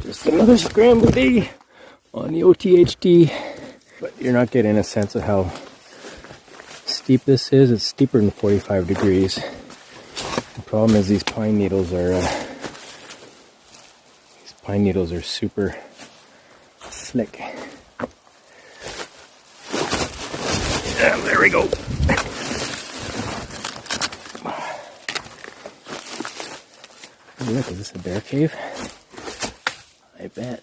Just another scramble day on the OTHT, but you're not getting a sense of how steep this is. It's steeper than 45 degrees. The problem is these pine needles are super slick. Yeah, there we go. Look, is this a bear cave? I bet.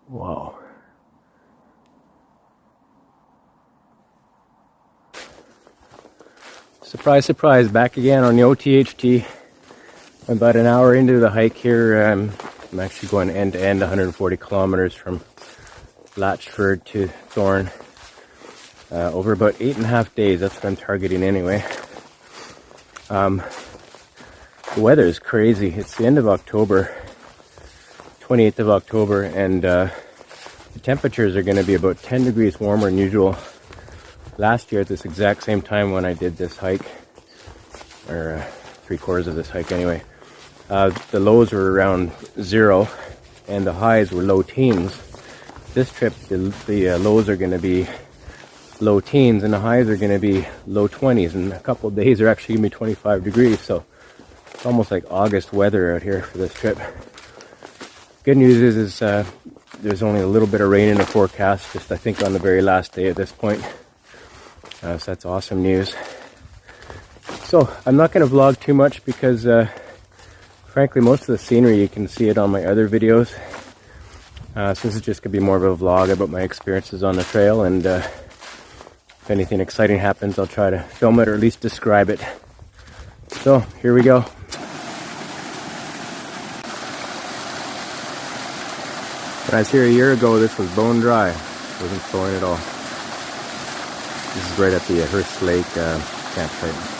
Wow. Surprise, surprise, back again on the OTHT. I'm about an hour into the hike here. I'm actually going end to end, 140 kilometers from Latchford to Thorn. Over about 8.5 days, that's what I'm targeting anyway. The weather is crazy. It's the end of October, 28th of October, and the temperatures are going to be about 10 degrees warmer than usual. Last year at this exact same time when I did this hike, or 3/4 of this hike anyway, the lows were around 0 and the highs were low teens. This trip the lows are going to be low teens and the highs are going to be low 20s, and a couple of days are actually going to be 25 degrees, so it's almost like August weather out here for this trip. Good news is there's only a little bit of rain in the forecast, just I think on the very last day at this point. So that's awesome news. So I'm not going to vlog too much because frankly most of the scenery you can see it on my other videos. So this is just going to be more of a vlog about my experiences on the trail, and if anything exciting happens I'll try to film it or at least describe it. So here we go. When I was here a year ago, this was bone dry. It wasn't flowing at all. This is right at the Hearst Lake campsite.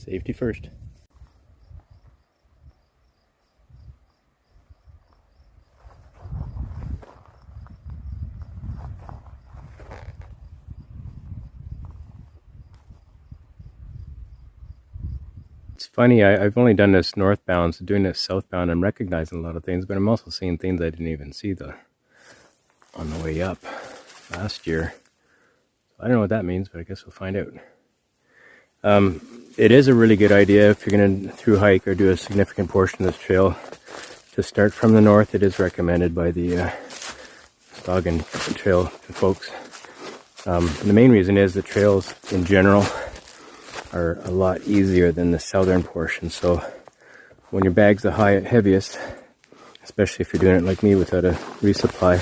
Safety first. It's funny, I've only done this northbound, so doing this southbound I'm recognizing a lot of things, but I'm also seeing things I didn't even see on the way up last year. I don't know what that means, but I guess we'll find out. It is a really good idea if you're going to through hike or do a significant portion of this trail to start from the north. It is recommended by the Stoggin Trail folks. And the main reason is the trails in general are a lot easier than the southern portion. So when your bag's the heaviest, especially if you're doing it like me without a resupply,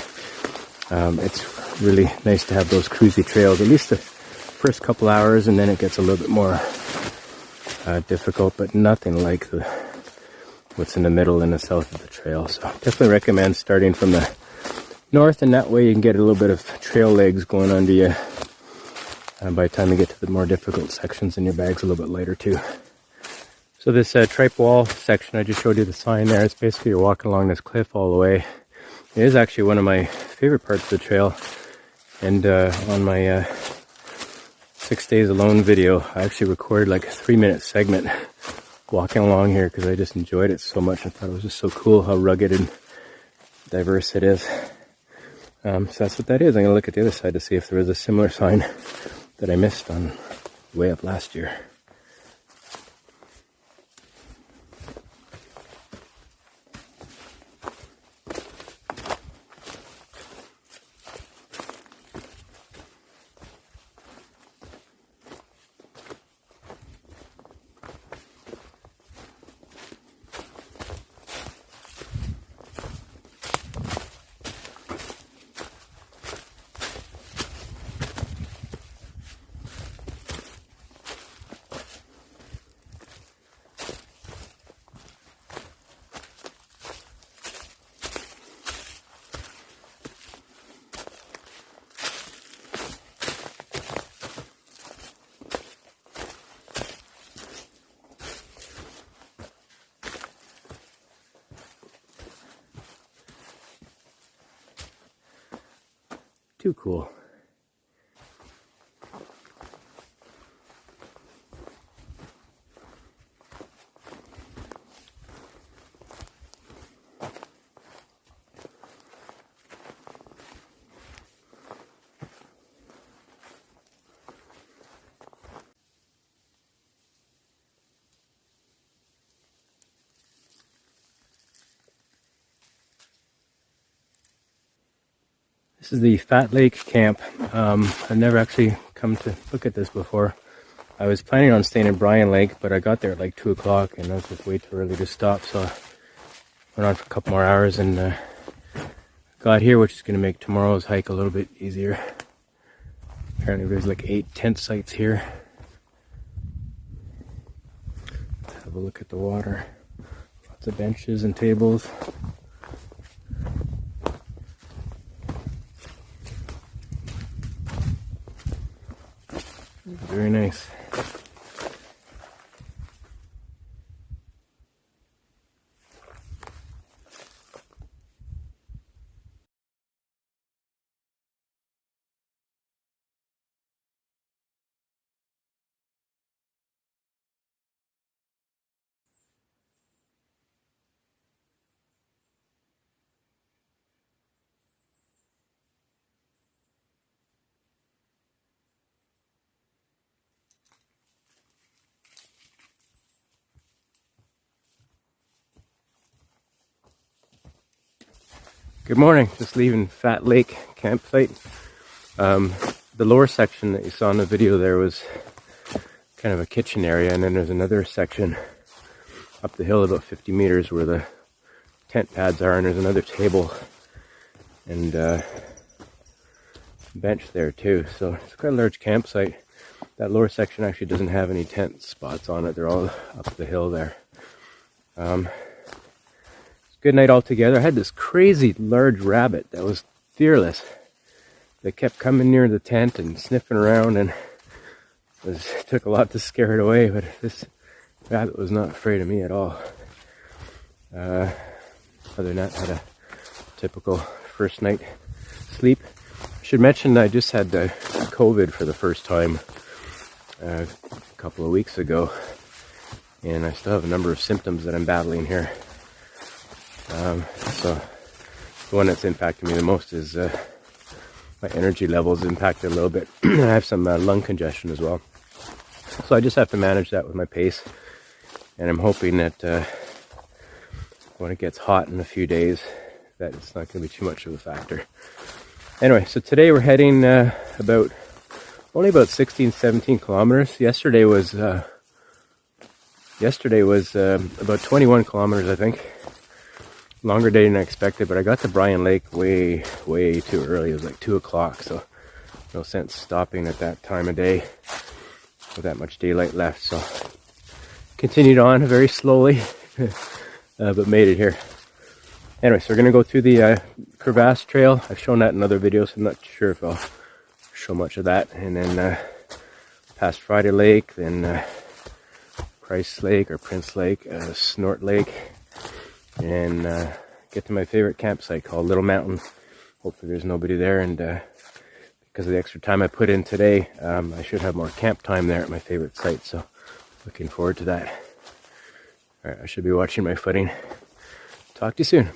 it's really nice to have those cruisy trails, at least the first couple hours, and then it gets a little bit more difficult, but nothing like what's in the middle and the south of the trail. So definitely recommend starting from the north, and that way you can get a little bit of trail legs going under you by the time you get to the more difficult sections, and your bag's a little bit lighter too. So this tripe wall section, I just showed you the sign there. It's basically you're walking along this cliff all the way. It is actually one of my favorite parts of the trail, and on my 6 days alone video, I actually recorded like a 3-minute segment walking along here because I just enjoyed it so much. I thought it was just so cool how rugged and diverse it is. So that's what that is. I'm going to look at the other side to see if there was a similar sign that I missed on the way up last year. Too cool. This is the Fat Lake camp. I've never actually come to look at this before. I was planning on staying in Bryan Lake, but I got there at like 2 o'clock and it was just way too early to stop. So I went on for a couple more hours and got here, which is going to make tomorrow's hike a little bit easier. Apparently there's like 8 tent sites here. Let's have a look at the water. Lots of benches and tables. Very nice. Good morning, just leaving Fat Lake campsite. The lower section that you saw in the video there was kind of a kitchen area, and then there's another section up the hill about 50 meters where the tent pads are, and there's another table and bench there too. So it's quite a large campsite. That lower section actually doesn't have any tent spots on it. They're all up the hill there. Good night altogether. I had this crazy large rabbit that was fearless. They kept coming near the tent and sniffing around, and it took a lot to scare it away, but this rabbit was not afraid of me at all. Other than that, had a typical first night sleep. I should mention I just had COVID for the first time a couple of weeks ago, and I still have a number of symptoms that I'm battling here. So the one that's impacted me the most is my energy levels impacted a little bit. I have some lung congestion as well. So I just have to manage that with my pace. And I'm hoping that when it gets hot in a few days, that it's not going to be too much of a factor. Anyway, so today we're heading only about 16, 17 kilometers. Yesterday was about 21 kilometers, I think. Longer day than I expected, but I got to Bryan Lake way too early. It was like 2 o'clock, so no sense stopping at that time of day with that much daylight left. So continued on very slowly, but made it here. Anyway, so we're going to go through the crevasse trail. I've shown that in other videos, so I'm not sure if I'll show much of that. And then past Friday Lake, then Price Lake or Prince Lake, Snort Lake, and get to my favorite campsite called Little Mountain. Hopefully there's nobody there, and because of the extra time I put in today, I should have more camp time there at my favorite site, so looking forward to that. Alright, I should be watching my footing. Talk to you soon.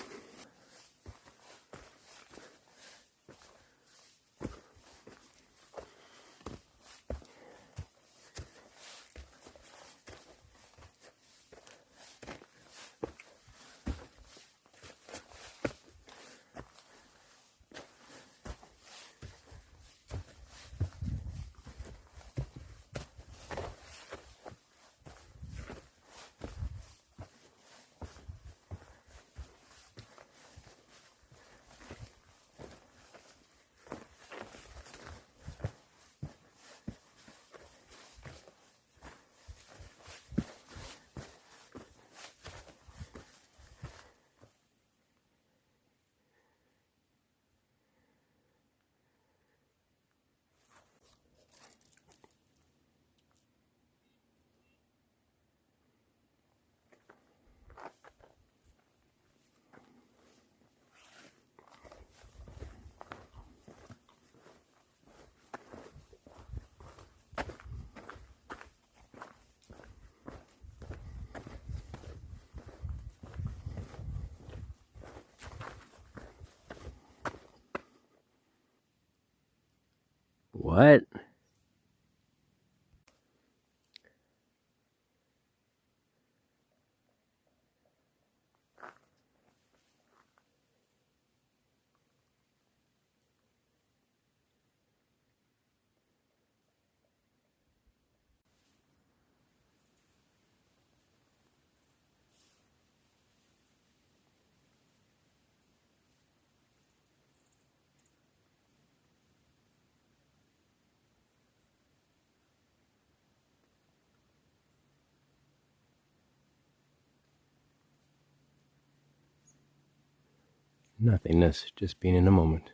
What? Nothingness, just being in a moment.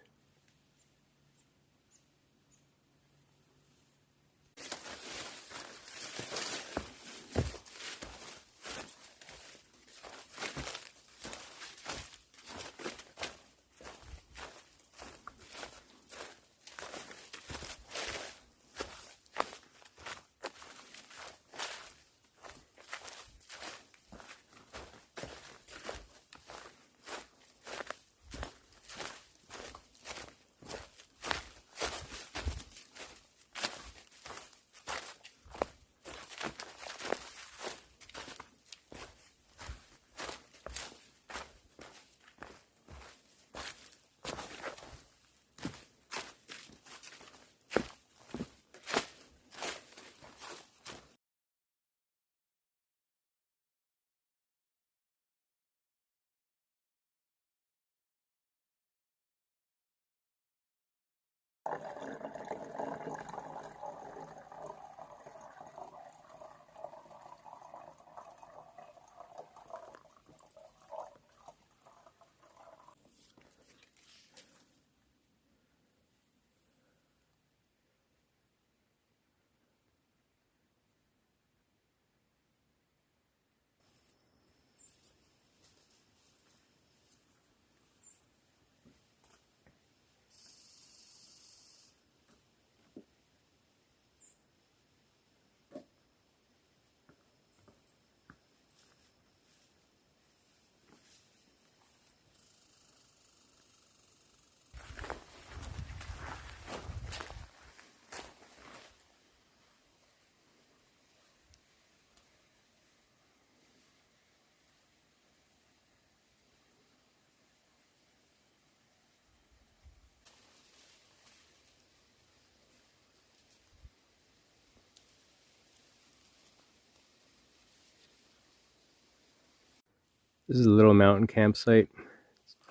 This is a little mountain campsite.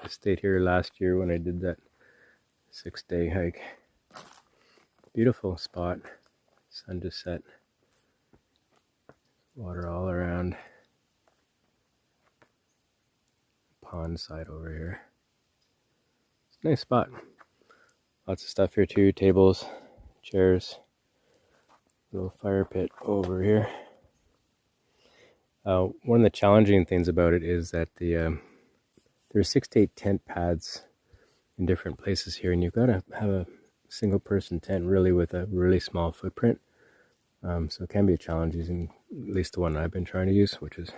I stayed here last year when I did that 6-day hike. Beautiful spot. Sun just set. Water all around. Pond side over here. It's a nice spot. Lots of stuff here too. Tables, chairs. Little fire pit over here. One of the challenging things about it is that there's 6 to 8 tent pads in different places here, and you've got to have a single person tent really with a really small footprint. So it can be a challenge using at least the one I've been trying to use, which is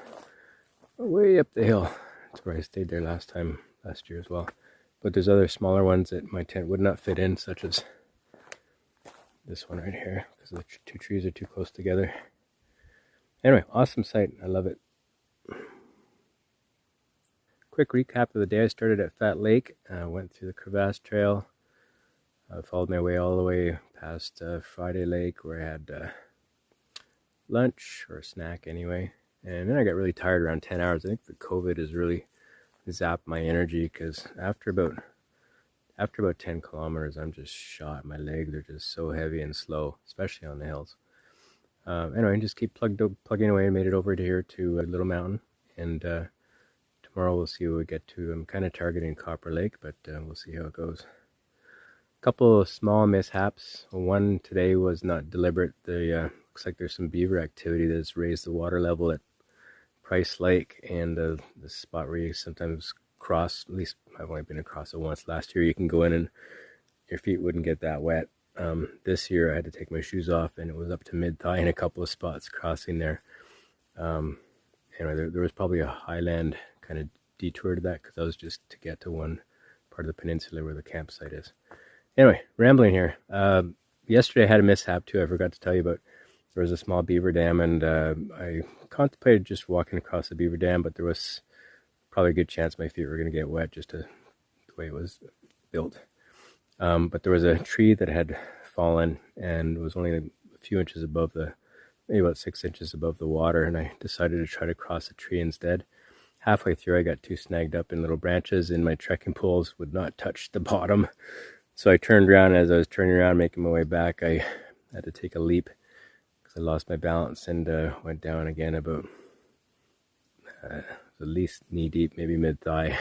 way up the hill. That's where I stayed there last year as well. But there's other smaller ones that my tent would not fit in, such as this one right here, because the two trees are too close together. Anyway, awesome site. I love it. Quick recap of the day. I started at Fat Lake, went through the Crevasse Trail, followed my way all the way past Friday Lake, where I had lunch, or a snack anyway. And then I got really tired around 10 hours. I think the COVID has really zapped my energy, because after about 10 kilometers, I'm just shot. My legs are just so heavy and slow, especially on the hills. Anyway, just keep plugging away, and made it over to here to Little Mountain. And tomorrow we'll see what we get to. I'm kind of targeting Copper Lake, but we'll see how it goes. A couple of small mishaps. One today was not deliberate. Looks like there's some beaver activity that's raised the water level at Price Lake, and the spot where you sometimes cross, at least I've only been across it once last year, you can go in and your feet wouldn't get that wet. This year I had to take my shoes off, and it was up to mid-thigh in a couple of spots crossing there. Anyway, there was probably a highland kind of detour to that, because that was just to get to one part of the peninsula where the campsite is. Anyway, rambling here. Yesterday I had a mishap too. I forgot to tell you about. There was a small beaver dam, and I contemplated just walking across the beaver dam, but there was probably a good chance my feet were going to get wet just the way it was built. But there was a tree that had fallen and was only a few inches above maybe about 6 inches above the water, and I decided to try to cross the tree instead. Halfway through, I got too snagged up in little branches, and my trekking poles would not touch the bottom. So I turned around. As I was turning around, making my way back, I had to take a leap because I lost my balance and went down again about at least knee deep, maybe mid-thigh.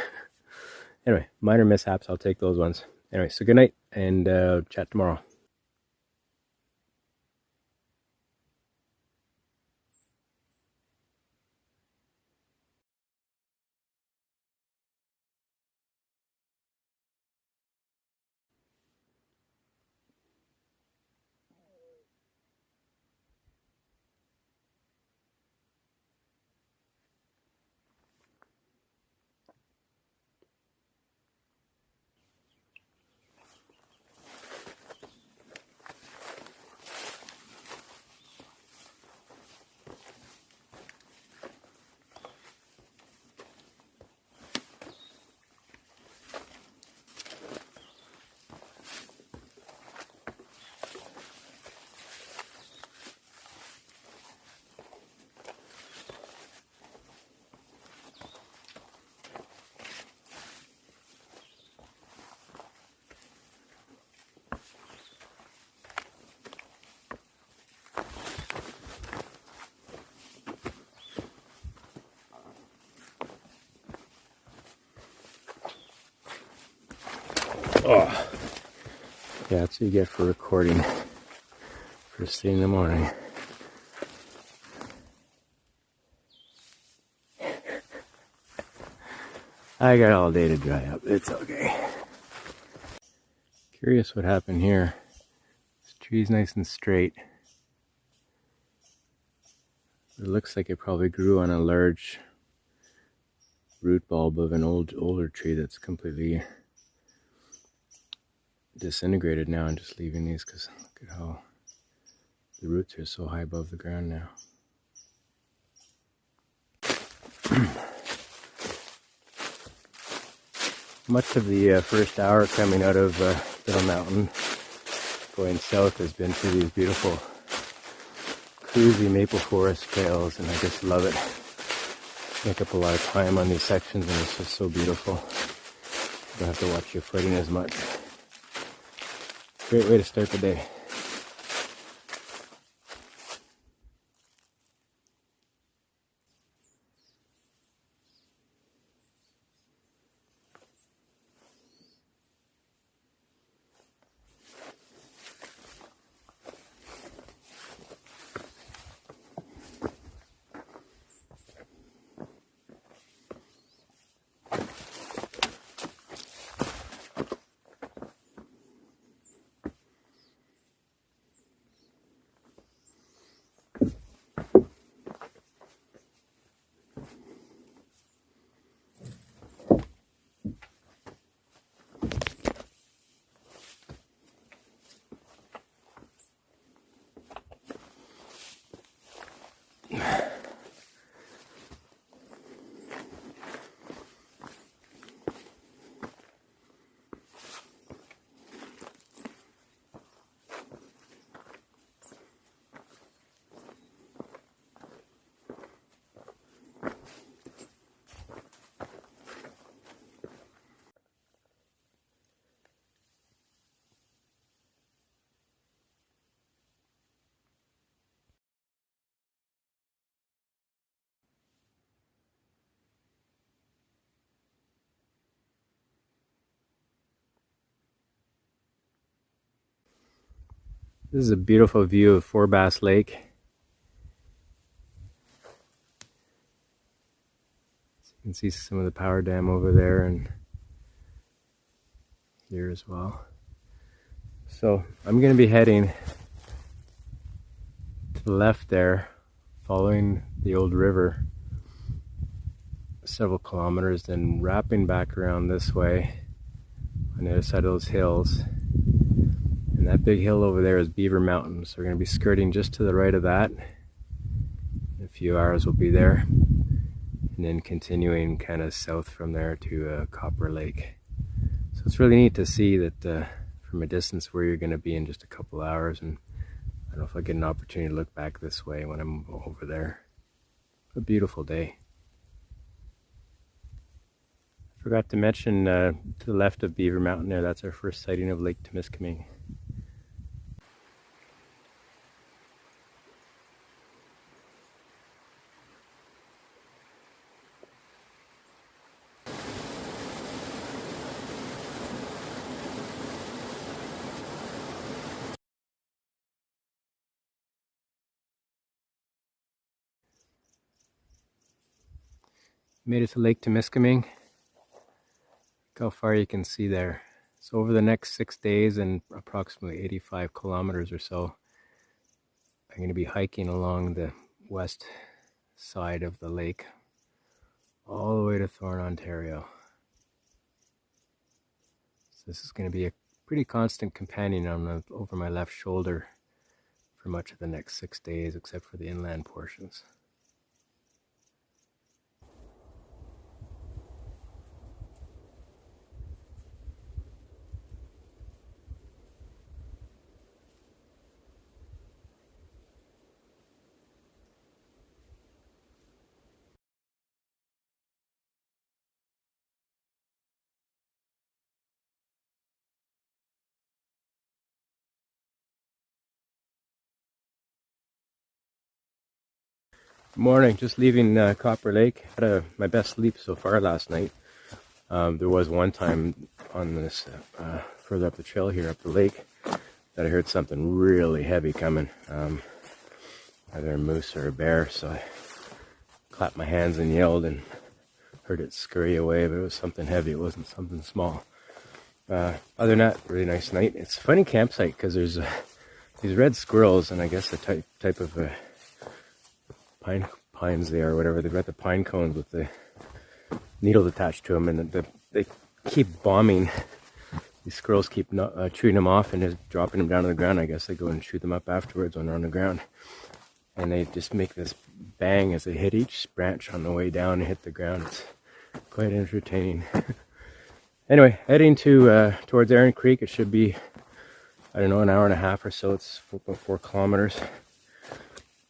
Anyway, minor mishaps. I'll take those ones. Anyway, so good night, and chat tomorrow. Oh, yeah, that's what you get for recording first thing in the morning. I got all day to dry up. It's okay. Curious what happened here. This tree's nice and straight. It looks like it probably grew on a large root bulb of an older tree that's completely disintegrated now, and just leaving these, because look at how the roots are so high above the ground now. Much of the first hour coming out of Little Mountain going south has been through these beautiful cruisy maple forest trails, and I just love it. make up a lot of time on these sections, and it's just so beautiful. You don't have to watch your footing as much. Great way to start the day. This is a beautiful view of Four Bass Lake. So you can see some of the power dam over there and here as well. So I'm going to be heading to the left there, following the old river several kilometers, then wrapping back around this way on the other side of those hills. And that big hill over there is Beaver Mountain, so we're going to be skirting just to the right of that. In a few hours we'll be there, and then continuing kind of south from there to Copper Lake. So it's really neat to see that from a distance where you're going to be in just a couple hours, and I don't know if I get an opportunity to look back this way when I'm over there. A beautiful day. Forgot to mention to the left of Beaver Mountain there, that's our first sighting of Lake Temiskaming. Made it to Lake Temiskaming. Look how far you can see there. So over the next 6 days and approximately 85 kilometers or so, I'm going to be hiking along the west side of the lake all the way to Thorn, Ontario. So this is going to be a pretty constant companion over my left shoulder for much of the next 6 days, except for the inland portions. Good morning, just leaving Copper Lake. Had my best sleep so far last night. There was one time on this further up the trail here, up the lake, that I heard something really heavy coming. Either a moose or a bear, so I clapped my hands and yelled and heard it scurry away, but it was something heavy, it wasn't something small. Other than that, really nice night. It's a funny campsite because there's these red squirrels, and I guess the type of pines they are, whatever. They've got the pine cones with the needles attached to them, and they keep bombing. These squirrels keep chewing them off and just dropping them down to the ground. I guess they go and shoot them up afterwards when they're on the ground. And they just make this bang as they hit each branch on the way down and hit the ground. It's quite entertaining. Anyway, heading towards Aaron Creek. It should be, I don't know, an hour and a half or so. It's about 4 kilometers.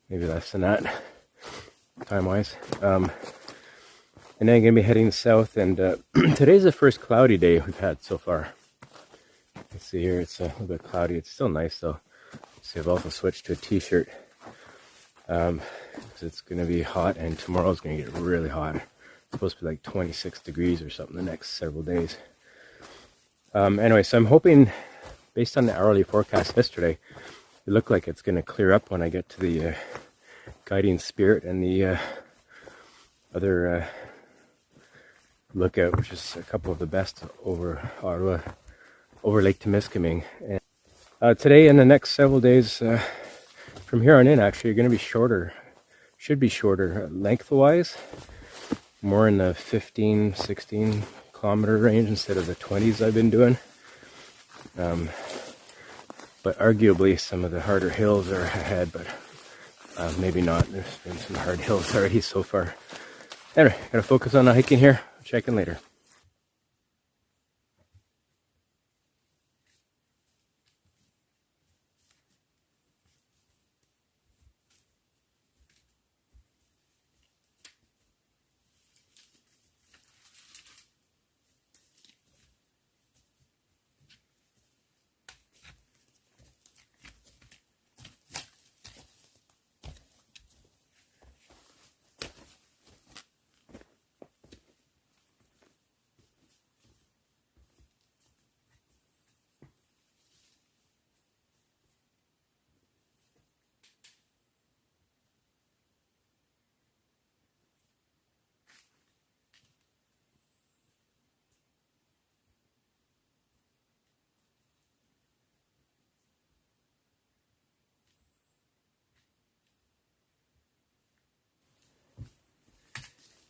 Maybe less than that, time-wise. And then I'm going to be heading south, and today's the first cloudy day we've had so far. Let's see here, it's a little bit cloudy. It's still nice though. So I've also switched to a t-shirt because it's going to be hot, and tomorrow's going to get really hot. It's supposed to be like 26 degrees or something the next several days. Anyway, so I'm hoping, based on the hourly forecast yesterday, it looked like it's going to clear up when I get to the Guiding Spirit and the other lookout, which is a couple of the best over Ottawa, over Lake Temiskaming. And today and the next several days from here on in, actually, are going to be shorter. Should be shorter lengthwise, more in the 15, 16 kilometer range instead of the 20s I've been doing. But arguably some of the harder hills are ahead, but maybe not. There's been some hard hills already so far. Anyway, gotta focus on the hiking here. Check in later.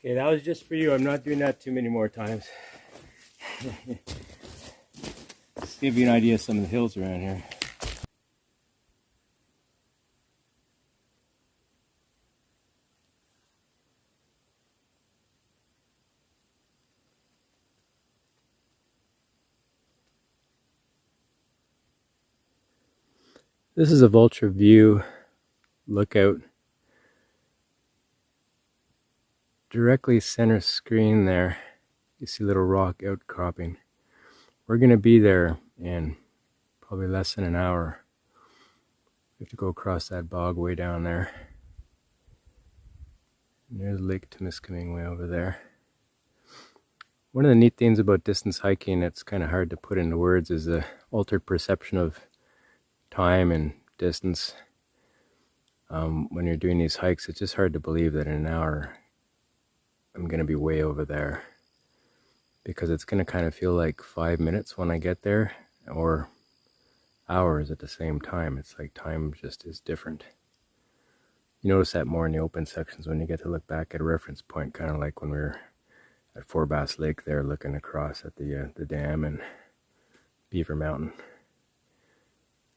Okay, that was just for you. I'm not doing that too many more times. Just to give you an idea of some of the hills around here. This is a vulture view lookout. Directly center screen there, you see a little rock outcropping. We're going to be there in probably less than an hour. We have to go across that bog way down there. And there's Lake Temiskaming way over there. One of the neat things about distance hiking that's kind of hard to put into words is the altered perception of time and distance. When you're doing these hikes, it's just hard to believe that in an hour I'm going to be way over there, because it's going to kind of feel like 5 minutes when I get there, or hours at the same time. It's like time just is different. You notice that more in the open sections when you get to look back at a reference point, kind of like when we were at Four Bass Lake there looking across at the dam and Beaver Mountain.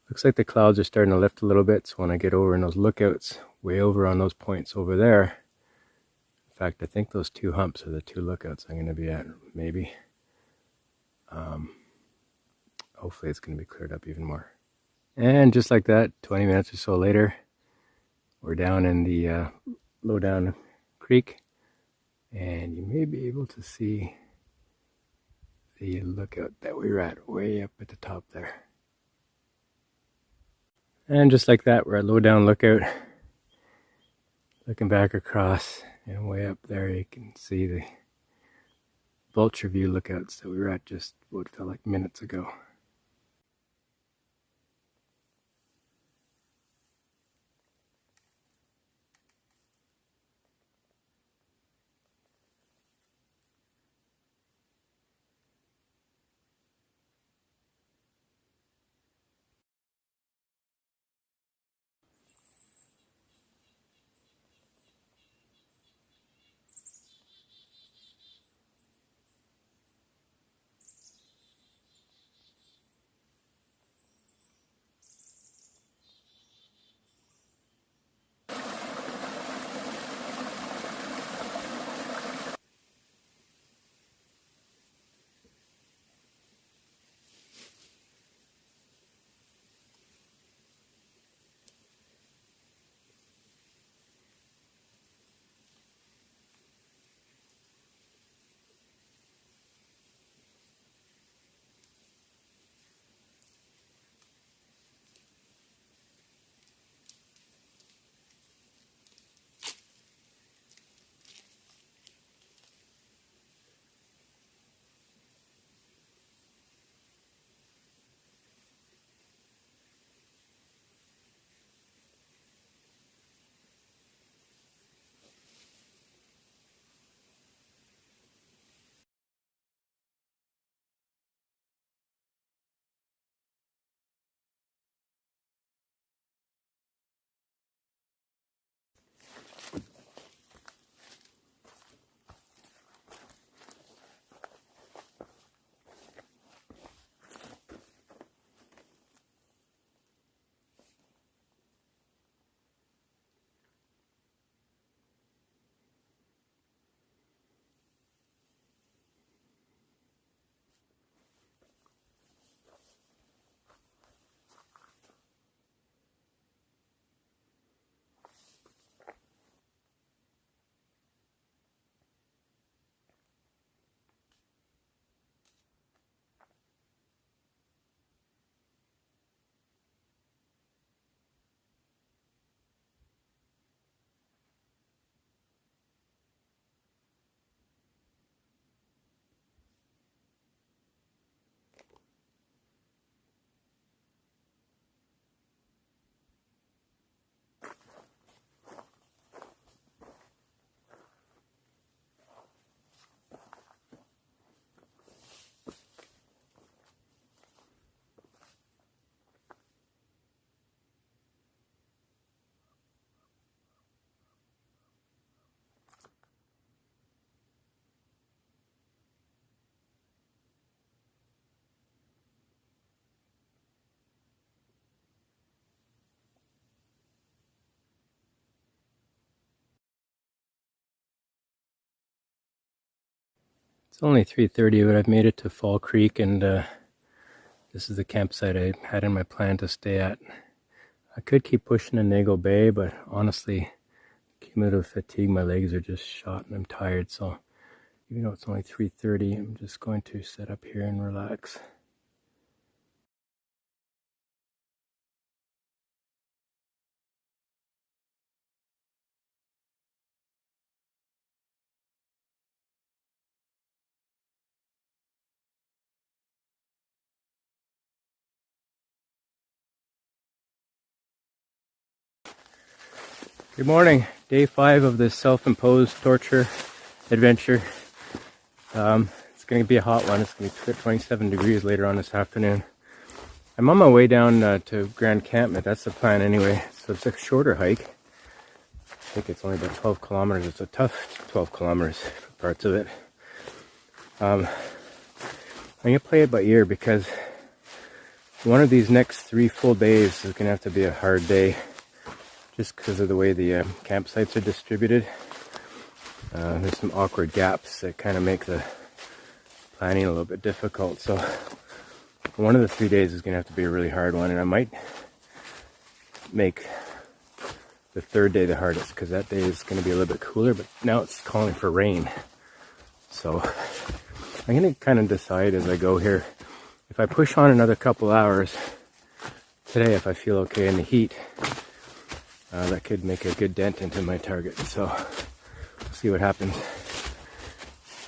Looks like the clouds are starting to lift a little bit, so when I get over in those lookouts, way over on those points over there, in fact, I think those two humps are the two lookouts I'm going to be at, maybe. Hopefully it's going to be cleared up even more. And just like that, 20 minutes or so later, we're down in the Lowdown Creek, and you may be able to see the lookout that we were at way up at the top there. And just like that, we're at Lowdown Lookout. Looking back across, and way up there you can see the vulture view lookouts that we were at just what felt like minutes ago. It's only 3:30, but I've made it to Fall Creek, and this is the campsite I had in my plan to stay at. I could keep pushing to Nagle Bay, but honestly, cumulative fatigue, my legs are just shot and I'm tired. So even though it's only 3:30, I'm just going to sit up here and relax. Good morning. Day 5 of this self-imposed torture adventure. It's going to be a hot one. It's going to be 27 degrees later on this afternoon. I'm on my way down to Grand Campment. That's the plan anyway. So it's a shorter hike. I think it's only about 12 kilometers. It's a tough 12 kilometers for parts of it. I'm going to play it by ear because one of these next 3 full days is going to have to be a hard day, just because of the way the campsites are distributed. There's some awkward gaps that kind of make the planning a little bit difficult. So one of the 3 days is going to have to be a really hard one, and I might make the 3rd day the hardest because that day is going to be a little bit cooler, but now it's calling for rain. So I'm going to kind of decide as I go here. If I push on another couple hours today, if I feel okay in the heat, that could make a good dent into my target. So we'll see what happens.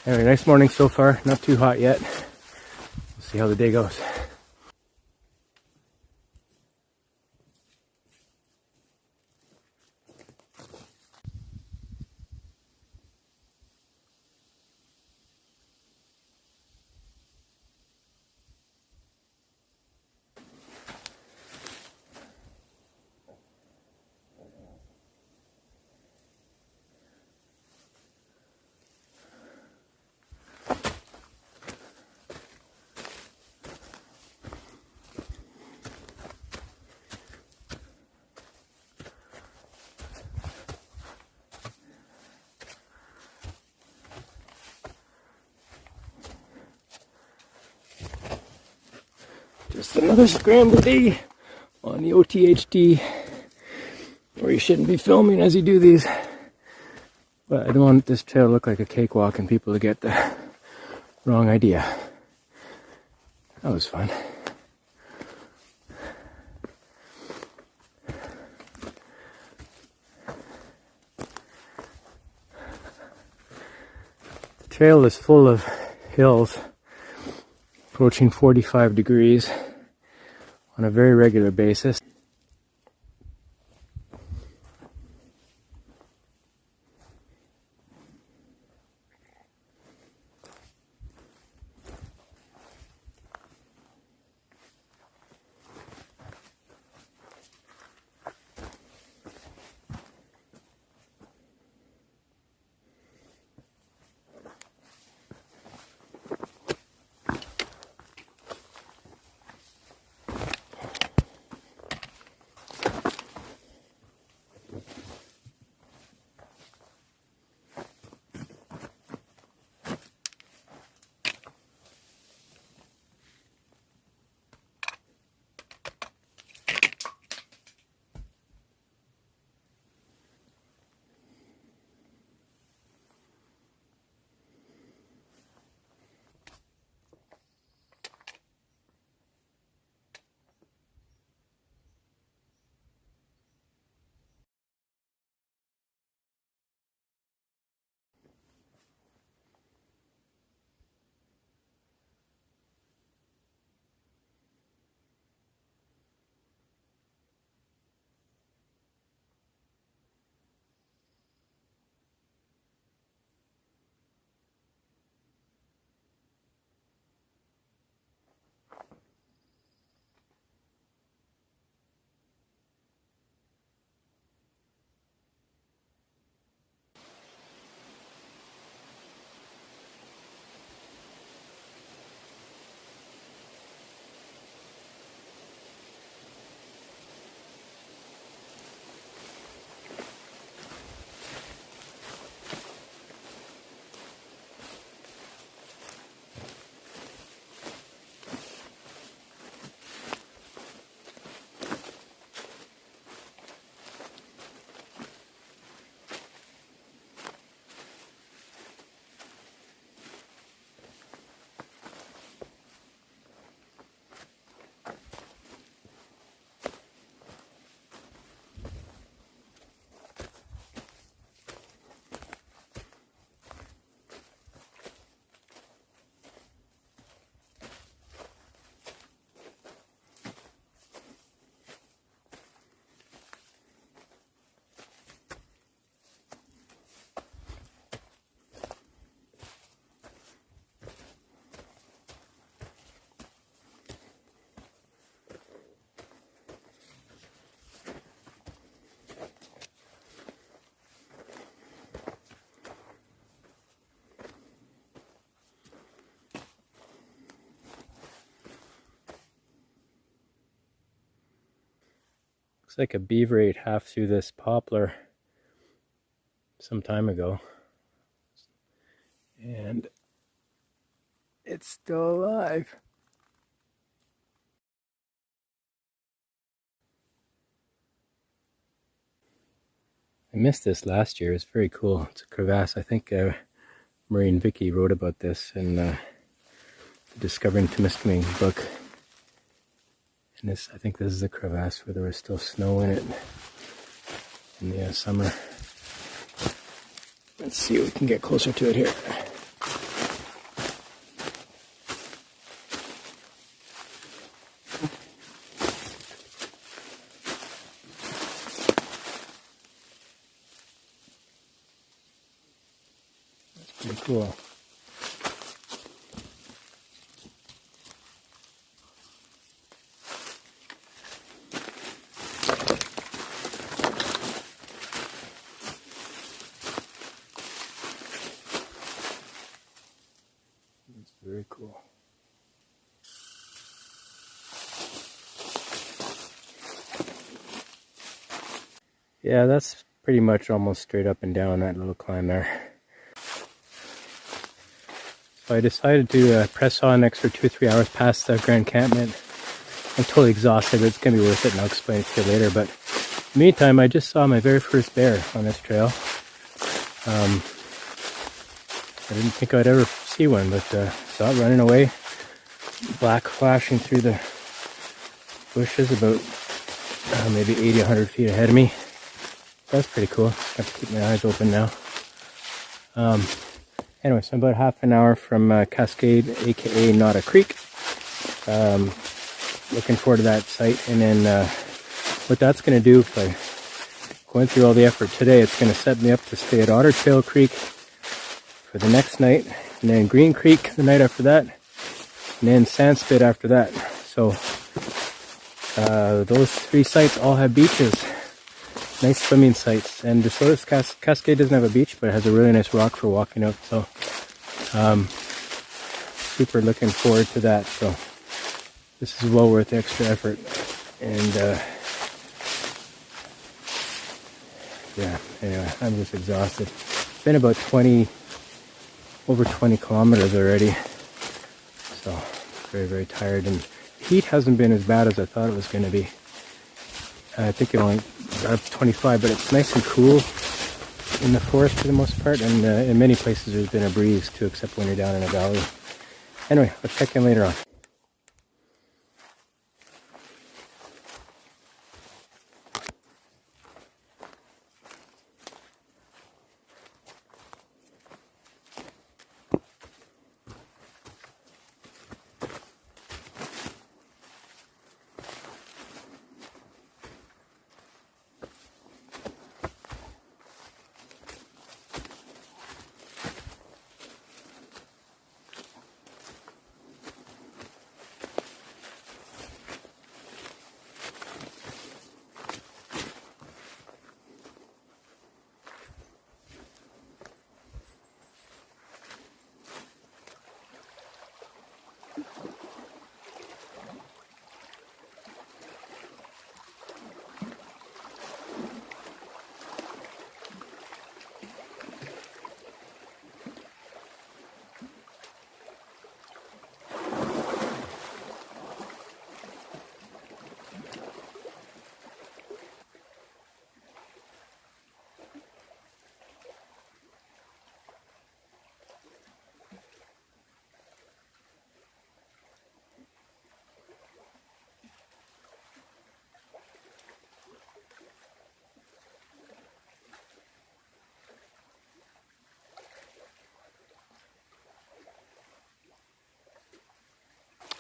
Anyway, nice morning so far. Not too hot yet. We'll see how the day goes. Just another scramble day on the OTHT, where you shouldn't be filming as you do these. But I don't want this trail to look like a cakewalk and people to get the wrong idea. That was fun. The trail is full of hills, approaching 45 degrees on a very regular basis. Looks like a beaver ate half through this poplar some time ago. And it's still alive. I missed this last year. It's very cool. It's a crevasse. I think Murray and Vicky wrote about this in the Discovering Temiskaming book. And this, I think this is a crevasse where there was still snow in it in the summer. Let's see if we can get closer to it here. That's pretty cool. It's very cool. Yeah, that's pretty much almost straight up and down that little climb there. So I decided to press on an extra 2 or 3 hours past the Grand Encampment. I'm totally exhausted, but it's going to be worth it, and I'll explain it to you later. But in the meantime, I just saw my very first bear on this trail. I didn't think I'd ever see one, but saw it running away. Black flashing through the bushes about maybe 80, 100 feet ahead of me. That's pretty cool. I have to keep my eyes open now. Anyway, so I'm about half an hour from Cascade, aka Nota Creek. Looking forward to that site. And then what that's going to do, if I going through all the effort today, it's going to set me up to stay at Otter Trail Creek for the next night, and then Green Creek the night after that, and then Sandspit after that. So those 3 sites all have beaches, nice swimming sites. And DeSoto's Cascade doesn't have a beach, but it has a really nice rock for walking out. So super looking forward to that. So this is well worth the extra effort. And yeah, anyway, I'm just exhausted. It's been about over 20 kilometers already. So very, very tired. And the heat hasn't been as bad as I thought it was going to be. I think it only got up to 25, but it's nice and cool in the forest for the most part. And in many places there's been a breeze too, except when you're down in a valley. Anyway, I'll check in later on.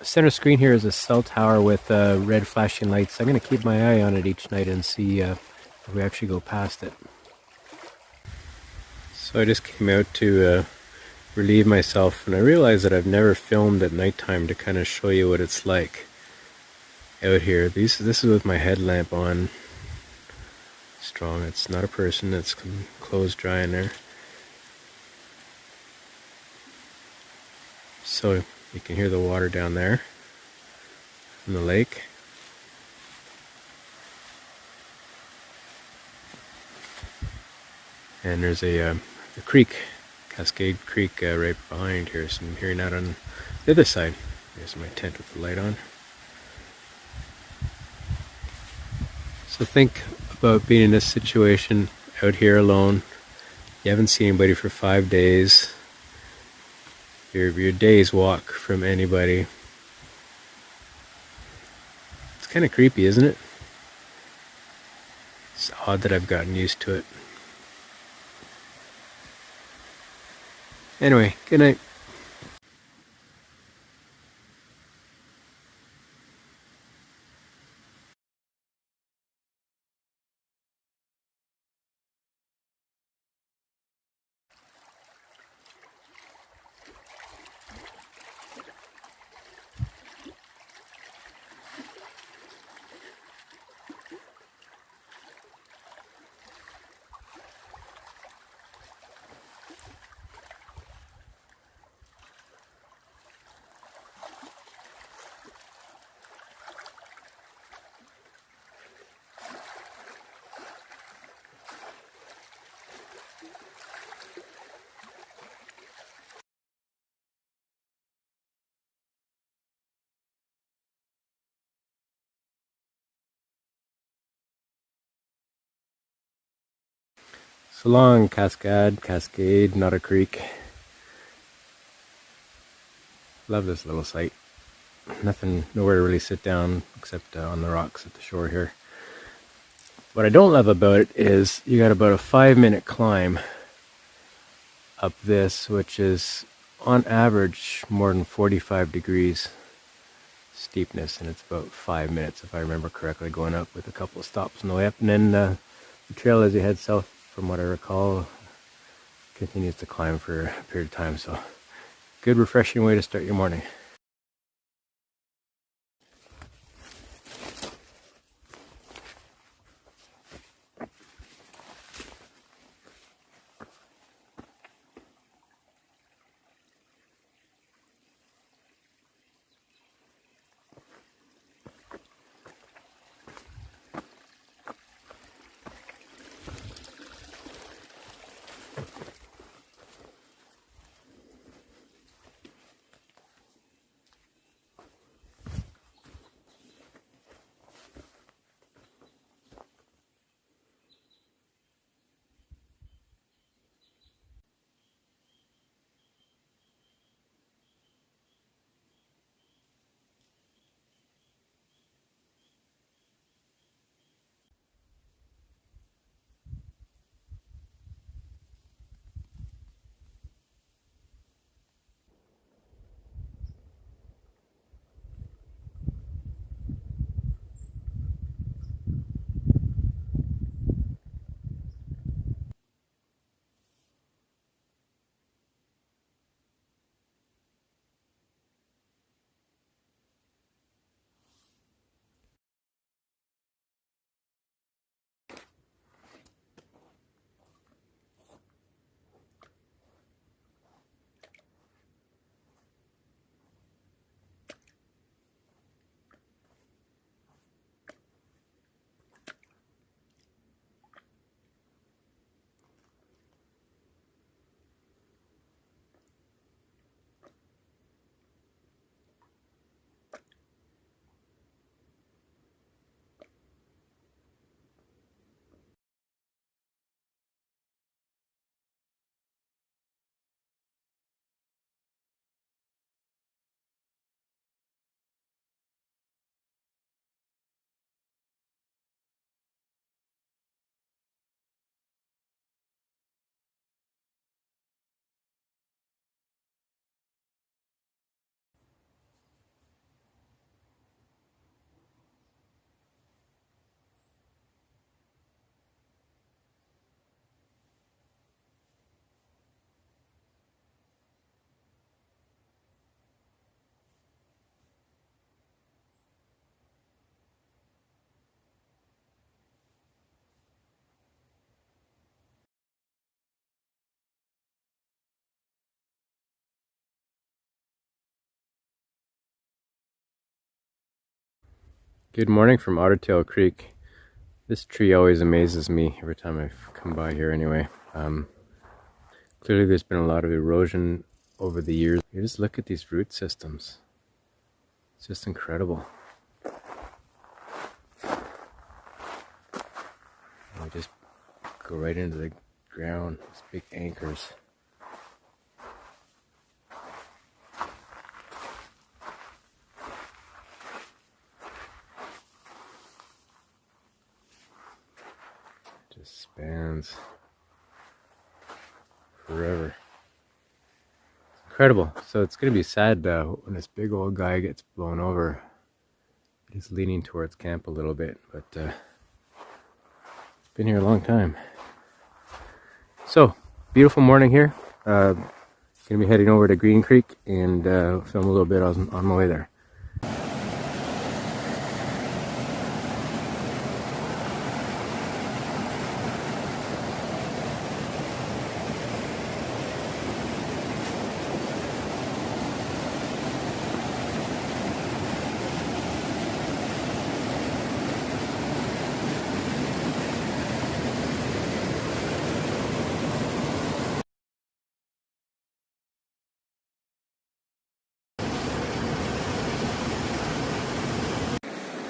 Center screen here is a cell tower with red flashing lights. I'm going to keep my eye on it each night and see if we actually go past it. So I just came out to relieve myself, and I realized that I've never filmed at nighttime to kind of show you what it's like out here. This is with my headlamp on. Strong. It's not a person. It's clothes drying there. So you can hear the water down there in the lake. And there's a creek, Cascade Creek, right behind here. So I'm hearing that on the other side. There's my tent with the light on. So think about being in this situation out here alone. You haven't seen anybody for 5 days. Your day's walk from anybody. It's kind of creepy, isn't it? It's odd that I've gotten used to it. Anyway, good night. So long, Cascade, not a creek. Love this little site. Nothing, nowhere to really sit down except on the rocks at the shore here. What I don't love about it is you got about a 5-minute climb up this, which is on average more than 45 degrees steepness, and it's about 5 minutes if I remember correctly, going up with a couple of stops on the way up. And then the trail as you head south, from what I recall, continues to climb for a period of time. So good refreshing way to start your morning. Good morning from Otter Tail Creek. This tree always amazes me every time I come by here anyway. Clearly there's been a lot of erosion over the years. You just look at these root systems. It's just incredible. They just go right into the ground, these big anchors. Just spans forever. It's incredible. So it's going to be sad when this big old guy gets blown over. He's leaning towards camp a little bit, but it's been here a long time. So, beautiful morning here. Going to be heading over to Green Creek and film a little bit on my way there.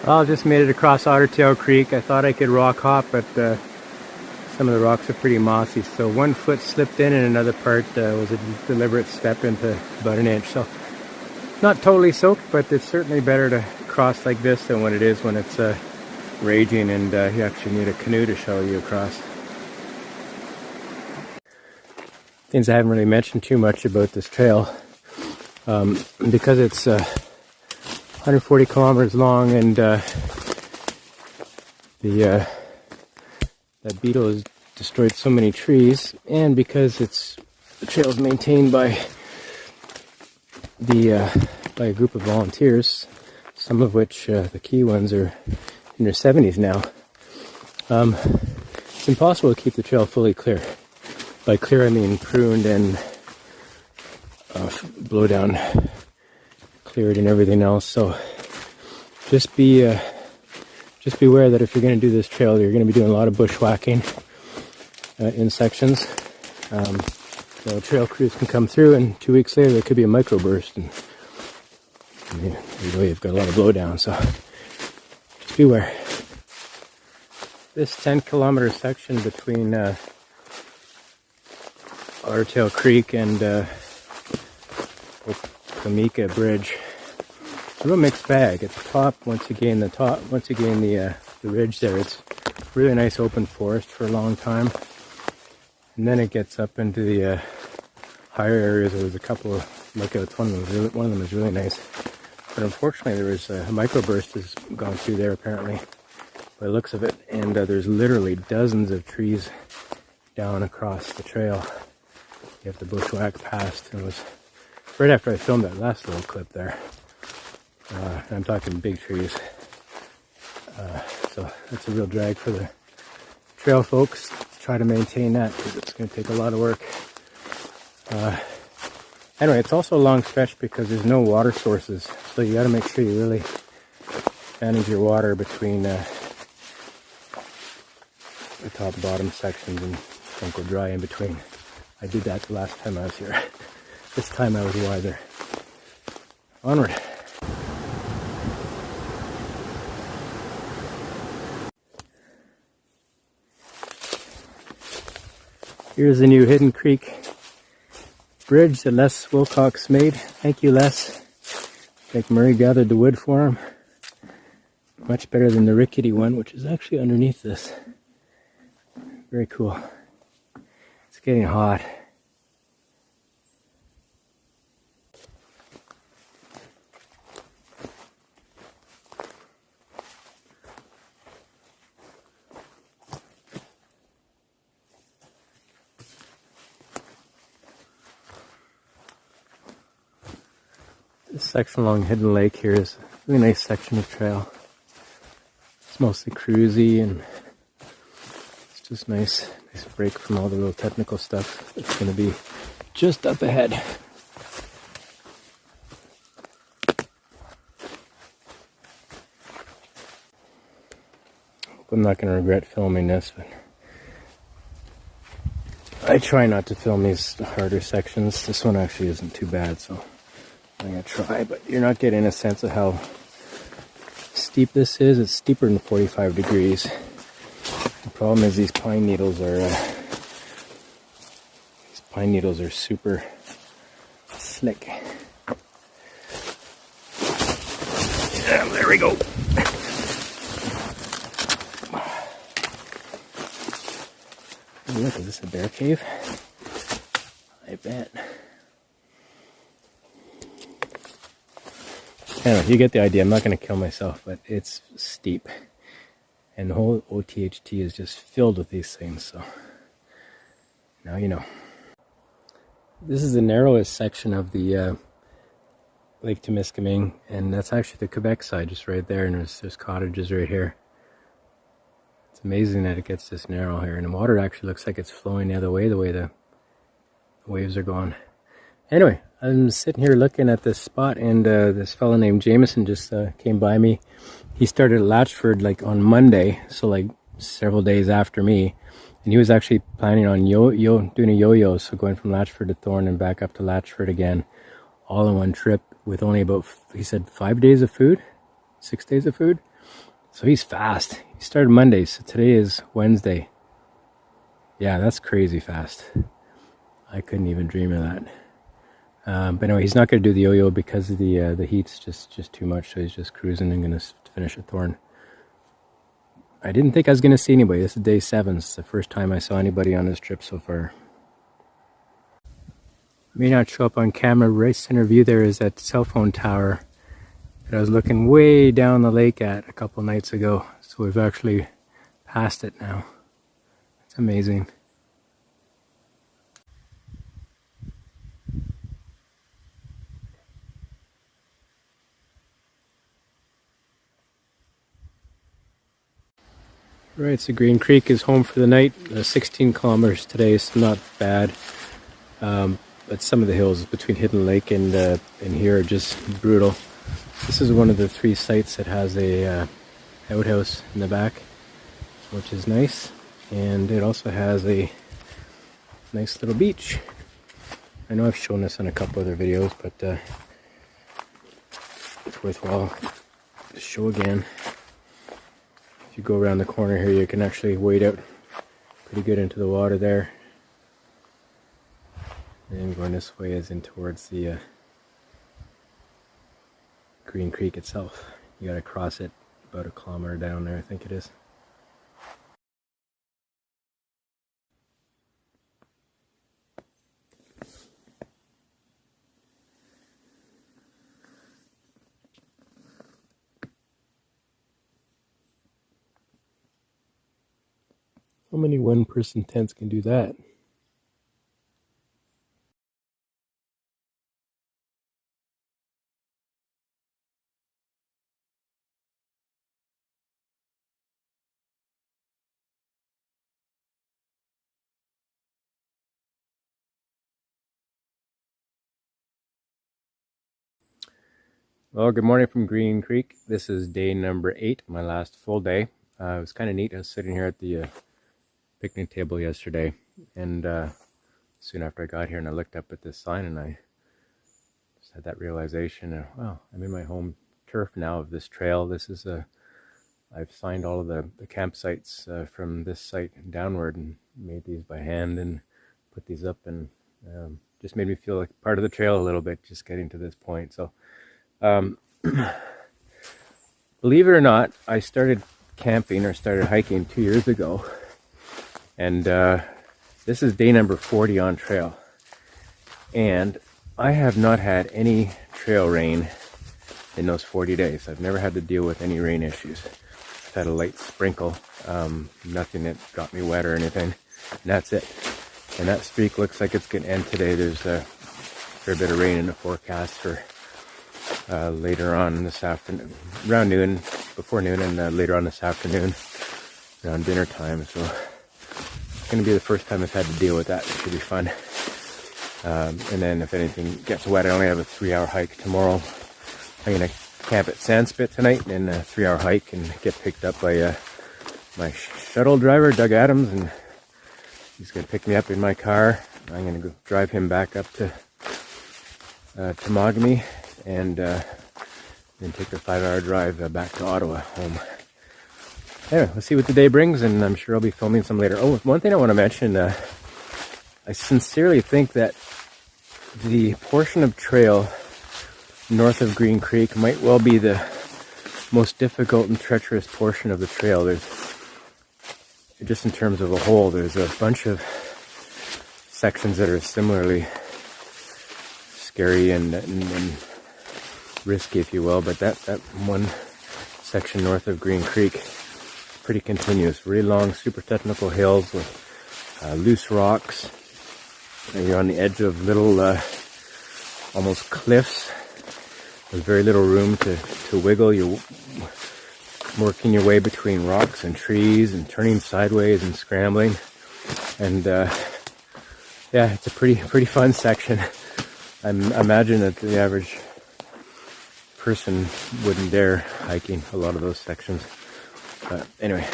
Well, just made it across Otter Creek. I thought I could rock hop, but some of the rocks are pretty mossy. So one foot slipped in and another part was a deliberate step into about an inch. So not totally soaked, but it's certainly better to cross like this than what it is when it's raging and you actually need a canoe to shovel you across. Things I haven't really mentioned too much about this trail, because it's 140 kilometers long, and that beetle has destroyed so many trees, and because the trail is maintained by a group of volunteers, some of which the key ones are in their 70s now. It's impossible to keep the trail fully clear. By clear, I mean pruned and blow down, cleared, and everything else. So just beware that if you're going to do this trail, you're going to be doing a lot of bushwhacking in sections. So trail crews can come through, and 2 weeks later there could be a microburst, and you've got a lot of blowdown. So just beware. This 10-kilometer section between Otter Creek and Kamika Bridge, it's a real mixed bag. At the top, once again the ridge there, it's really nice open forest for a long time, and then it gets up into the higher areas. There was a couple of lookouts. One of them was really nice, but unfortunately there was a microburst has gone through there apparently, by the looks of it, and there's literally dozens of trees down across the trail. You have to bushwhack past. It was right after I filmed that last little clip there. I'm talking big trees. So that's a real drag for the trail folks to try to maintain that, because it's going to take a lot of work. Anyway, it's also a long stretch because there's no water sources, so you got to make sure you really manage your water between the top and bottom sections, and don't go dry in between. I did that the last time I was here. This time I was wiser. Onward. Here's the new Hidden Creek bridge that Les Wilcox made. Thank you, Les. I think Murray gathered the wood for him. Much better than the rickety one, which is actually underneath this. Very cool. It's getting hot. This section along Hidden Lake here is a really nice section of trail. It's mostly cruisy, and it's just nice break from all the real technical stuff that's going to be just up ahead. I'm not going to regret filming this, but I try not to film these harder sections. This one actually isn't too bad, so I'm gonna try, but you're not getting a sense of how steep this is. It's steeper than 45 degrees. The problem is these pine needles are super slick. Yeah, there we go. Oh, look, is this a bear cave? I bet. Anyway, you get the idea. I'm not going to kill myself, but it's steep. And the whole OTHT is just filled with these things, so now you know. This is the narrowest section of the Lake Temiskaming, and that's actually the Quebec side, just right there, and there's cottages right here. It's amazing that it gets this narrow here, and the water actually looks like it's flowing the other way, the way the waves are going. Anyway, I'm sitting here looking at this spot, and this fellow named Jameson just came by me. He started at Latchford like on Monday, so like several days after me, and he was actually planning on doing a yo-yo, so going from Latchford to Thorn and back up to Latchford again, all in one trip with only about, he said, 5 days of food, 6 days of food. So he's fast. He started Monday, so today is Wednesday. Yeah, that's crazy fast. I couldn't even dream of that. But anyway, he's not going to do the yo-yo because the heat's just too much, so he's just cruising and going to finish at Thorn. I didn't think I was going to see anybody. This is day 7. It's the first time I saw anybody on this trip so far. May not show up on camera. Right center view there is that cell phone tower that I was looking way down the lake at a couple nights ago. So we've actually passed it now. It's amazing. Right, so Green Creek is home for the night. 16 kilometers today, so not bad. But some of the hills between Hidden Lake and here are just brutal. This is one of the 3 sites that has a outhouse in the back, which is nice. And it also has a nice little beach. I know I've shown this on a couple other videos, but it's worthwhile to show again. If you go around the corner here, you can actually wade out pretty good into the water there. And going this way is in towards the Green Creek itself. You gotta cross it about a kilometer down there, I think it is. How many one-person tents can do that? Well, good morning from Green Creek. This is day number 8, my last full day. It was kind of neat. I was sitting here at the picnic table yesterday, and soon after I got here, and I looked up at this sign, and I just had that realization of, wow, I'm in my home turf now of this trail. This is I've signed all of the campsites from this site downward and made these by hand and put these up, and just made me feel like part of the trail a little bit, just getting to this point. So believe it or not, I started camping or started hiking 2 years ago, and this is day number 40 on trail, and I have not had any trail rain in those 40 days. I've never had to deal with any rain issues. I've had a light sprinkle, nothing that got me wet or anything, and that's it. And that streak looks like it's going to end today. There's a fair bit of rain in the forecast for later on this afternoon, around noon, before noon, and later on this afternoon, around dinner time. So it's going to be the first time I've had to deal with that. It should be fun. And then if anything gets wet, I only have a 3-hour hike tomorrow. I'm going to camp at Sandspit tonight, and a 3-hour hike, and get picked up by my shuttle driver, Doug Adams, and He's going to pick me up in my car. I'm going to go drive him back up to Temiskaming, and then take the 5-hour drive back to Ottawa home. Anyway, let's see what the day brings, and I'm sure I'll be filming some later. Oh, one thing I want to mention, I sincerely think that the portion of trail north of Green Creek might well be the most difficult and treacherous portion of the trail. There's, just in terms of a whole, there's a bunch of sections that are similarly scary and risky, if you will, but that one section north of Green Creek, pretty continuous, really long, super technical hills with loose rocks, and you're on the edge of little almost cliffs with very little room to wiggle. You're working your way between rocks and trees and turning sideways and scrambling, and yeah, it's a pretty fun section. I imagine that the average person wouldn't dare hiking a lot of those sections. But anyway,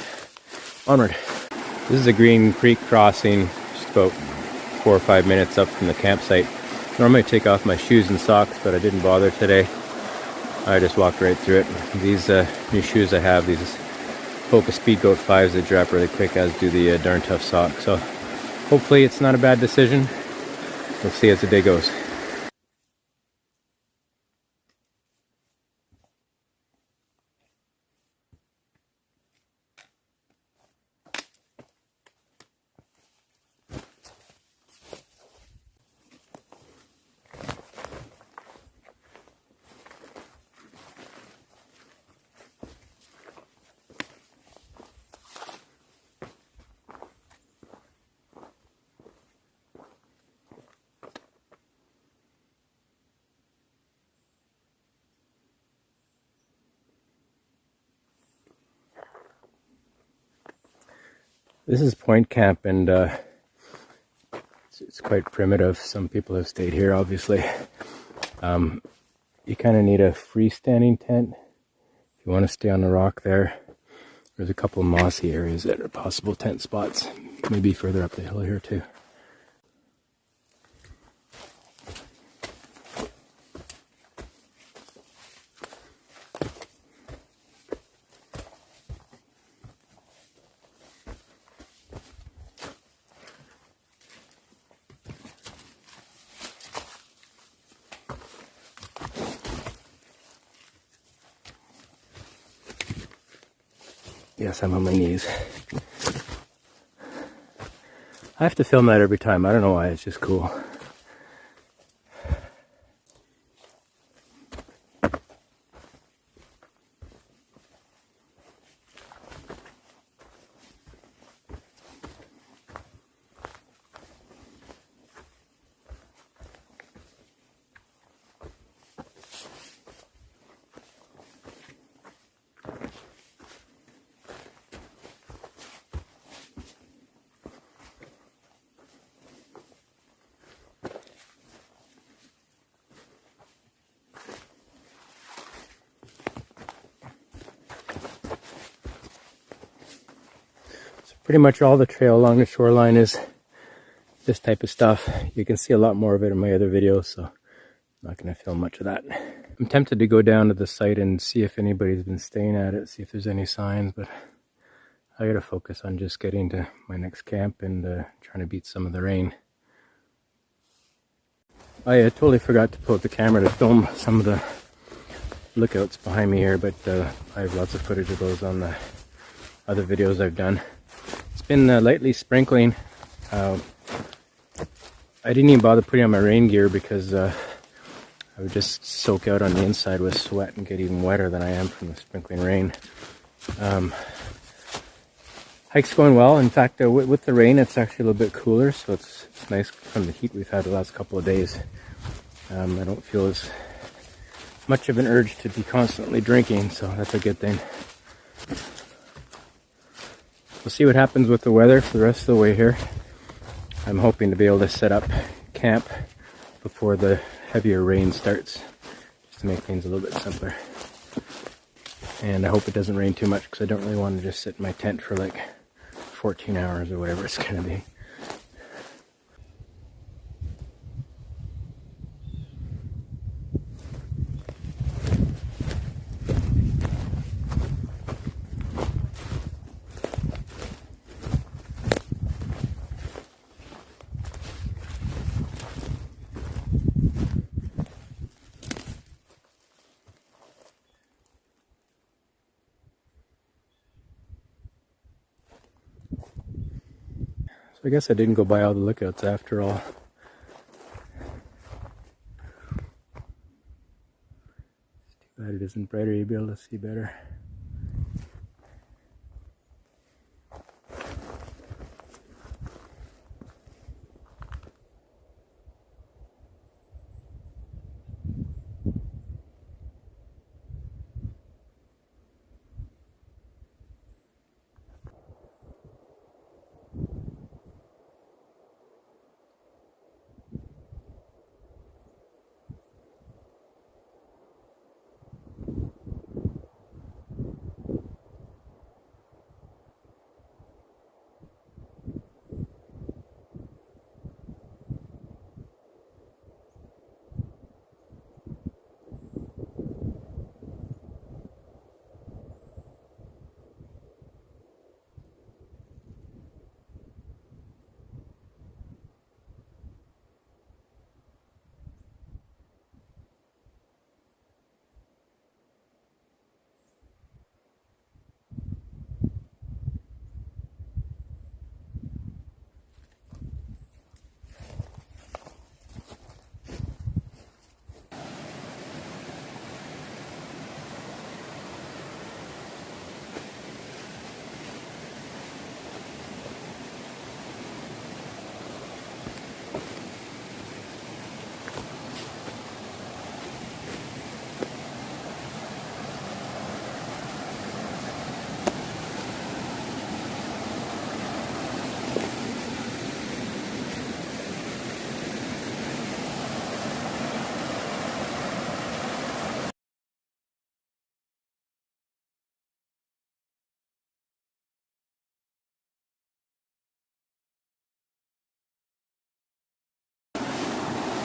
onward. This is a Green Creek crossing, just about 4 or 5 minutes up from the campsite. Normally I take off my shoes and socks, but I didn't bother today. I just walked right through it. These new shoes I have, these Focus Speedgoat 5s, they drop really quick, as do the Darn Tough socks. So hopefully it's not a bad decision. We'll see as the day goes. This is Point Camp, and it's quite primitive. Some people have stayed here, obviously. You kind of need a freestanding tent if you want to stay on the rock there. There's a couple of mossy areas that are possible tent spots, maybe further up the hill here too. Yes, I'm on my knees. I have to film that every time. I don't know why, it's just cool. Pretty much all the trail along the shoreline is this type of stuff. You can see a lot more of it in my other videos, so I'm not going to film much of that. I'm tempted to go down to the site and see if anybody's been staying at it, see if there's any signs, but I got to focus on just getting to my next camp and trying to beat some of the rain. I totally forgot to pull out the camera to film some of the lookouts behind me here, but I have lots of footage of those on the other videos I've done. It's been lightly sprinkling. I didn't even bother putting on my rain gear because I would just soak out on the inside with sweat and get even wetter than I am from the sprinkling rain. Hike's going well. In fact, with the rain, it's actually a little bit cooler, so it's nice from the heat we've had the last couple of days. I don't feel as much of an urge to be constantly drinking, so that's a good thing. We'll see what happens with the weather for the rest of the way here. I'm hoping to be able to set up camp before the heavier rain starts, just to make things a little bit simpler. And I hope it doesn't rain too much, because I don't really want to just sit in my tent for like 14 hours or whatever it's going to be. I guess I didn't go by all the lookouts after all. It's too bad it isn't brighter, you'll be able to see better.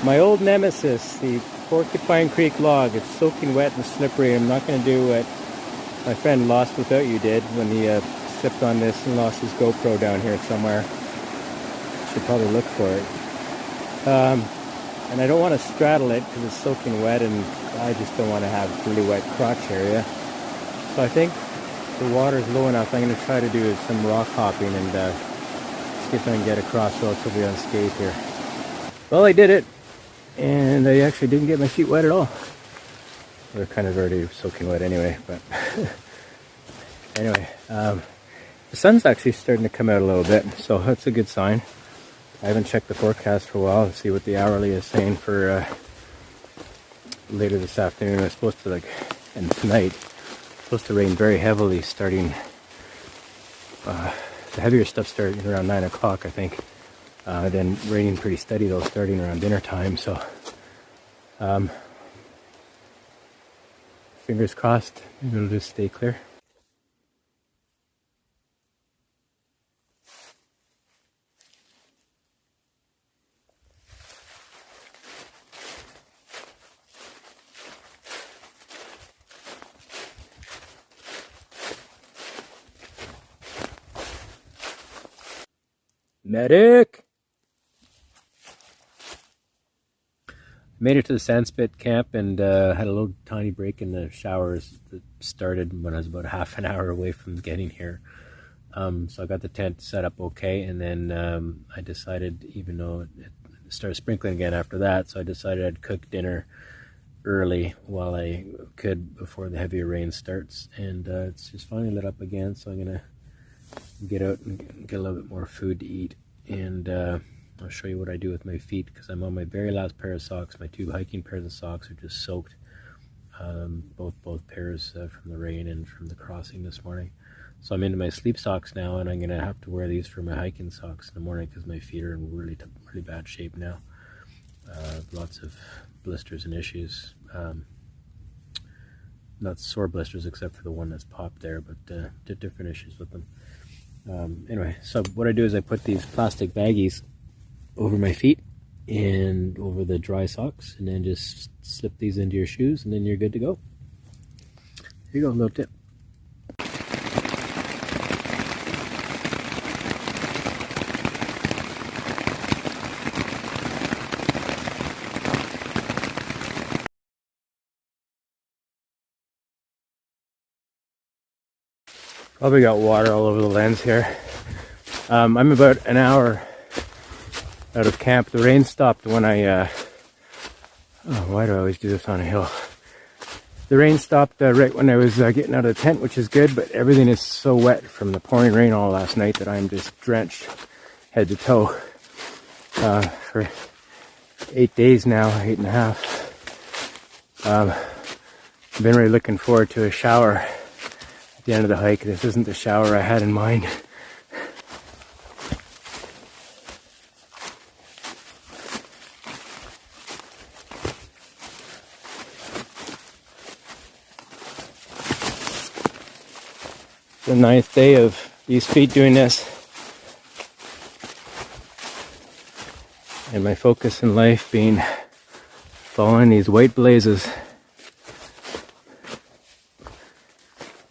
My old nemesis, the Porcupine Creek log. It's soaking wet and slippery. I'm not going to do what my friend Lost Without You did when he slipped on this and lost his GoPro down here somewhere. Should probably look for it. And I don't want to straddle it because it's soaking wet and I just don't want to have really wet crotch area. So I think the water's low enough. I'm going to try to do some rock hopping and see if I can get across relatively unscathed here. Well, I did it. And I actually didn't get my feet wet at all. They're kind of already soaking wet anyway, but anyway, the sun's actually starting to come out a little bit, so that's a good sign. I haven't checked the forecast for a while to see what the hourly is saying for later this afternoon. It's supposed to and tonight, it's supposed to rain very heavily starting, the heavier stuff starting around 9 o'clock, I think. Then raining pretty steady though, starting around dinner time. So, fingers crossed, maybe it'll just stay clear. Medic! Made it to the Sandspit camp and had a little tiny break in the showers that started when I was about half an hour away from getting here. So I got the tent set up okay, and then I decided, even though it started sprinkling again after that, so I decided I'd cook dinner early while I could before the heavier rain starts. And it's just finally lit up again, so I'm gonna get out and get a little bit more food to eat. And I'll show you what I do with my feet because I'm on my very last pair of socks. My 2 hiking pairs of socks are just soaked. Both pairs from the rain and from the crossing this morning. So I'm into my sleep socks now, and I'm going to have to wear these for my hiking socks in the morning because my feet are in really bad shape now. Lots of blisters and issues. Not sore blisters except for the one that's popped there, but different issues with them. Anyway, so what I do is I put these plastic baggies over my feet and over the dry socks, and then just slip these into your shoes, and then you're good to go. Here you go, a little tip. Probably got water all over the lens here. I'm about an hour out of camp. The rain stopped when I, why do I always do this on a hill? The rain stopped right when I was getting out of the tent, which is good, but everything is so wet from the pouring rain all last night that I'm just drenched head to toe for 8 days now, 8.5. I've been really looking forward to a shower at the end of the hike. This isn't the shower I had in mind. The 9th day of these feet doing this, and my focus in life being following these white blazes,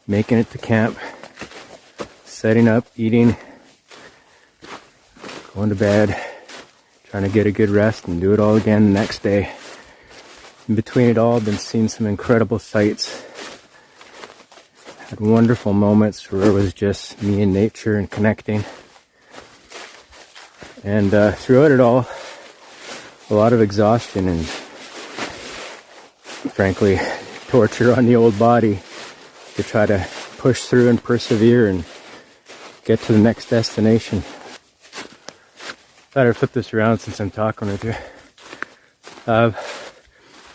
making it to camp, setting up, eating, going to bed, trying to get a good rest and do it all again the next day. In between it all, I've been seeing some incredible sights. Had wonderful moments where it was just me and nature and connecting. And throughout it all, a lot of exhaustion and, frankly, torture on the old body to try to push through and persevere and get to the next destination. Thought I'd flip this around since I'm talking with you.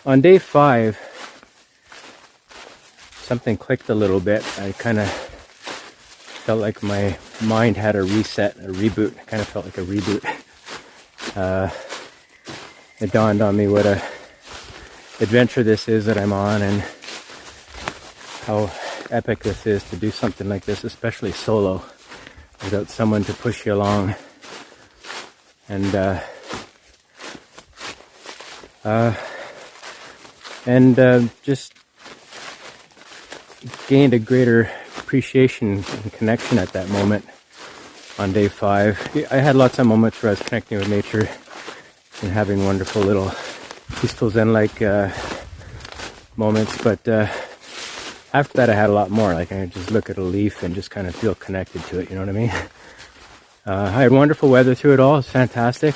On day 5, something clicked a little bit. I kind of felt like my mind had a reset, a reboot. It kind of felt like a reboot. It dawned on me what a adventure this is that I'm on, and how epic this is to do something like this, especially solo, without someone to push you along. And just gained a greater appreciation and connection at that moment on day 5. I had lots of moments where I was connecting with nature and having wonderful little peaceful Zen-like moments, but after that I had a lot more. Like, I could just look at a leaf and just kind of feel connected to it, you know what I mean? I had wonderful weather through it all. It's fantastic.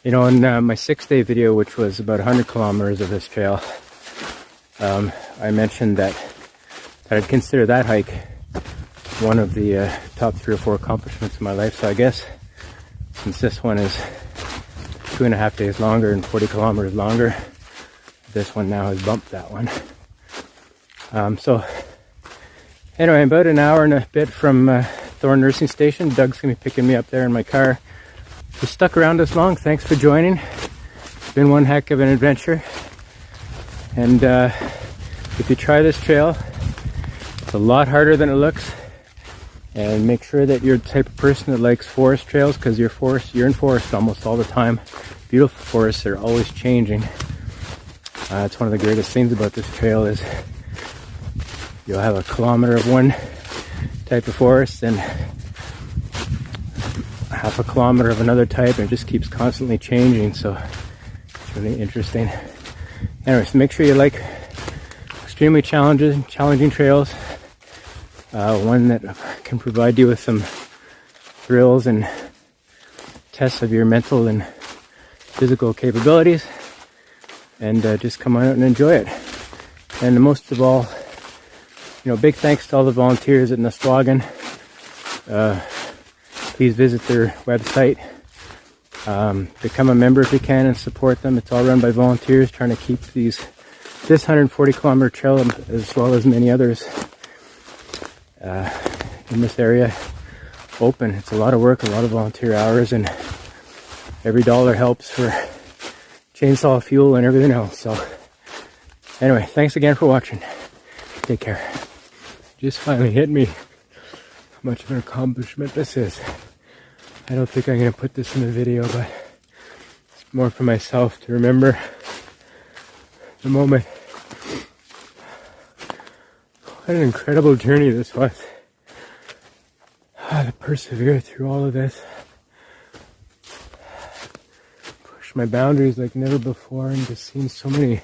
You know, in my 6-day video, which was about 100 kilometers of this trail, I mentioned that I'd consider that hike one of the top 3 or 4 accomplishments of my life. So I guess since this one is 2.5 days longer and 40 kilometers longer, this one now has bumped that one. So anyway, about an hour and a bit from Thorn Nursing Station. Doug's gonna be picking me up there in my car. If you stuck around this long, thanks for joining. It's been one heck of an adventure. And if you try this trail, it's a lot harder than it looks. And make sure that you're the type of person that likes forest trails, because you're in forest almost all the time. Beautiful forests are always changing. It's one of the greatest things about this trail is you'll have a kilometer of one type of forest and half a kilometer of another type, and it just keeps constantly changing. So it's really interesting. Anyways, make sure you like extremely challenging trails. One that can provide you with some thrills and tests of your mental and physical capabilities, and just come on out and enjoy it. And most of all, you know, big thanks to all the volunteers at Nisquagan. Please visit their website. Become a member if you can and support them. It's all run by volunteers trying to keep this 140 kilometer trail, as well as many others in this area, open. It's a lot of work, a lot of volunteer hours, and every dollar helps for chainsaw fuel and everything else. So anyway, thanks again for watching. Take care. Just finally hit me how much of an accomplishment this is. I don't think I'm going to put this in the video, but it's more for myself to remember the moment. What an incredible journey this was. To persevere through all of this. Push my boundaries like never before, and just seen so many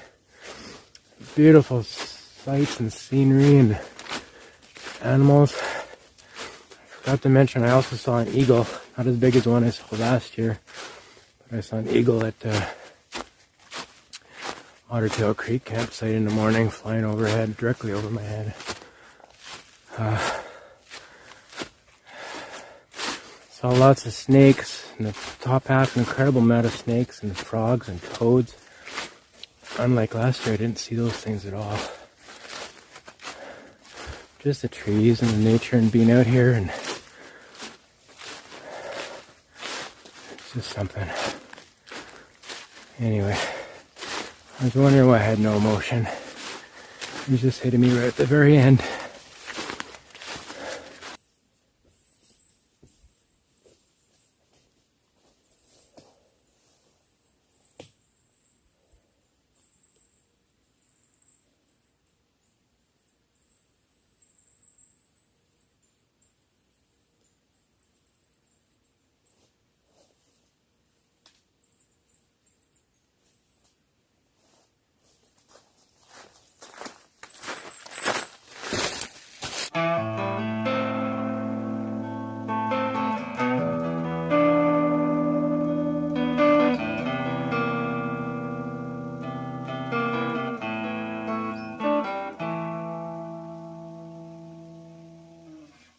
beautiful sights and scenery and animals. I forgot to mention I also saw an eagle, not as big as one I saw last year, I saw an eagle at Ottertail Creek campsite in the morning, flying overhead, directly over my head. Saw lots of snakes, in the top half, an incredible amount of snakes and frogs and toads. Unlike last year, I didn't see those things at all. Just the trees and the nature and being out here, and it's just something. Anyway, I was wondering why I had no emotion. It was just hitting me right at the very end.